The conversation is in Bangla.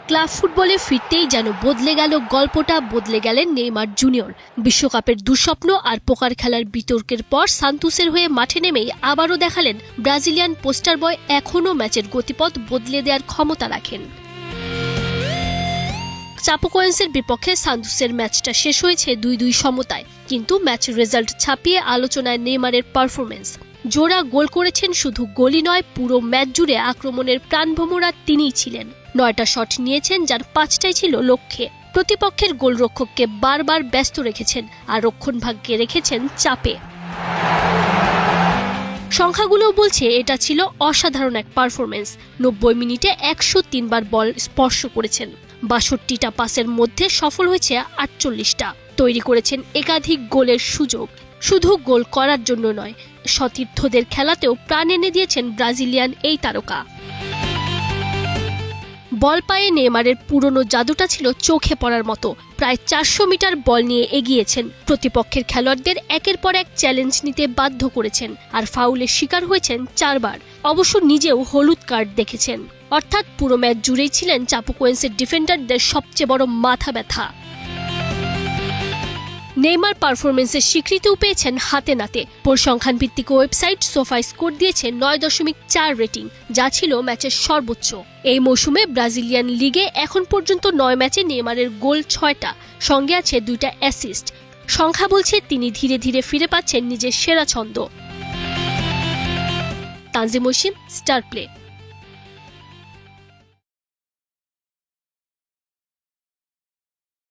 ক্লাব ফুটবলে ফিরতেই যেন বদলে গেল গল্পটা, বদলে গেলেন নেইমার জুনিয়র। বিশ্বকাপের দুঃস্বপ্ন আর পোকার খেলার বিতর্কের পর সান্তোসের হয়ে মাঠে নেমেই আবারও দেখালেন ব্রাজিলিয়ান পোস্টার বয় এখনও ম্যাচের গতিপথ বদলে দেওয়ার ক্ষমতা রাখেন। চাপোকোয়েন্সের বিপক্ষে সান্তোসের ম্যাচটা শেষ হয়েছে 2-2 সমতায়, কিন্তু ম্যাচের রেজাল্ট ছাপিয়ে আলোচনায় নেইমারের পারফরমেন্স। জোড়া গোল করেছেন, শুধু গোলই নয়, পুরো ম্যাচ জুড়ে আক্রমণের প্রাণভোমরা তিনিই ছিলেন। 9টা শট নিয়েছেন, যার 5টাই ছিল লক্ষ্যে। প্রতিপক্ষের গোলরক্ষককে বারবার ব্যস্ত রেখেছেন আর রক্ষণভাগকে রেখেছেন চাপে। সংখ্যাগুলো বলছে এটা ছিল অসাধারণ এক পারফরমেন্স। 90 মিনিটে 103 বার বল স্পর্শ করেছেন, 62টা পাসের মধ্যে সফল হয়েছে 48টা। তৈরি করেছেন একাধিক গোলের সুযোগ। শুধু গোল করার জন্য নয়, সতীর্থদের খেলাতেও প্রাণ এনে দিয়েছেন ব্রাজিলিয়ান এই তারকা। বল পায়ে নেইমারের পুরনো জাদুটা ছিল চোখে পড়ার মতো। প্রায় 400 মিটার বল নিয়ে এগিয়েছেন, প্রতিপক্ষের খেলোয়াড়দের একের পর এক চ্যালেঞ্জ নিতে বাধ্য করেছেন আর ফাউলের শিকার হয়েছেন 4 বার। অবশ্য নিজেও হলুদ কার্ড দেখেছেন। অর্থাৎ পুরো ম্যাচ জুড়েই ছিলেন চাপোকোয়েন্সের ডিফেন্ডারদের সবচেয়ে বড় মাথা ব্যথা। নেইমার পারফরমেন্সের স্বীকৃতিও পেয়েছেন হাতে নাতে। পরিসংখ্যান ভিত্তিক ওয়েবসাইট সোফা স্কোর দিয়েছে 9.4 রেটিং, যা ছিল ম্যাচের সর্বোচ্চ। এই মৌসুমে ব্রাজিলিয়ান লিগে এখন পর্যন্ত 9 ম্যাচে নেইমারের গোল 6টা, সঙ্গে আছে 2টা অ্যাসিস্ট। সংখ্যা বলছে তিনি ধীরে ধীরে ফিরে পাচ্ছেন নিজের সেরা ছন্দ। Tanzim Osim, star play.